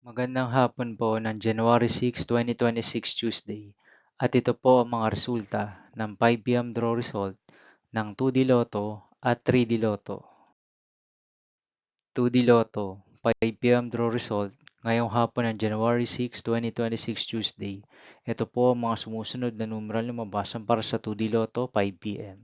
Magandang hapon po ng January 6, 2026 Tuesday. At ito po ang mga resulta ng 5 p.m. draw result ng 2D Lotto at 3D Lotto. 2D Lotto, 5 p.m. draw result ngayong hapon ng January 6, 2026 Tuesday. Ito po ang mga sumusunod na numeral na mabasan para sa 2D Lotto 5 p.m.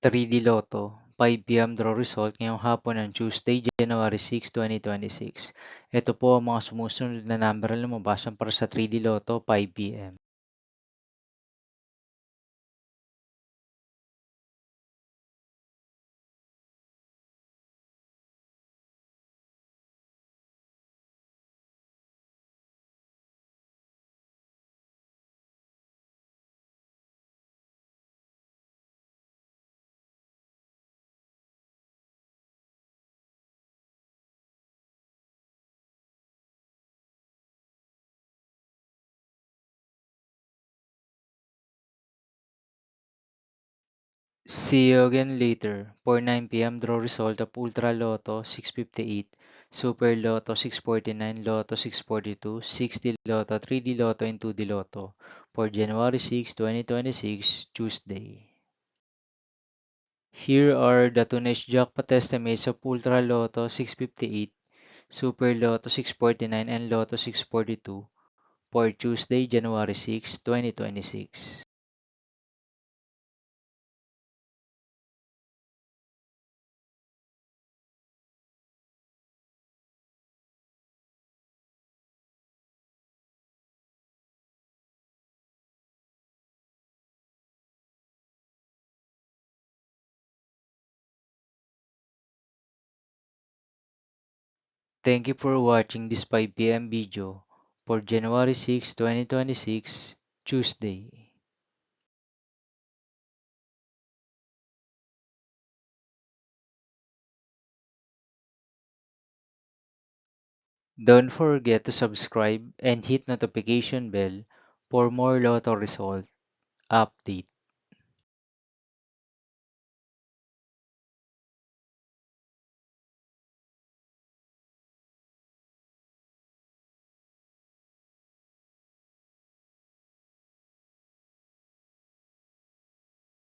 3D Lotto, 5 p.m. draw result ngayong hapon ng Tuesday, January 6, 2026. Ito po ang mga sumusunod na number na lumabasan para sa 3D Lotto 5 p.m. See you again later for 9 p.m. draw result of Ultra Lotto 658, Super Lotto 649, Lotto 642, 6D Lotto, 3D Lotto, and 2D Lotto for January 6, 2026, Tuesday. Here are the tonnage jackpot estimates of Ultra Lotto 658, Super Lotto 649, and Lotto 642 for Tuesday, January 6, 2026. Thank you for watching this 5 p.m. video for January 6, 2026, Tuesday. Don't forget to subscribe and hit notification bell for more Lotto result update.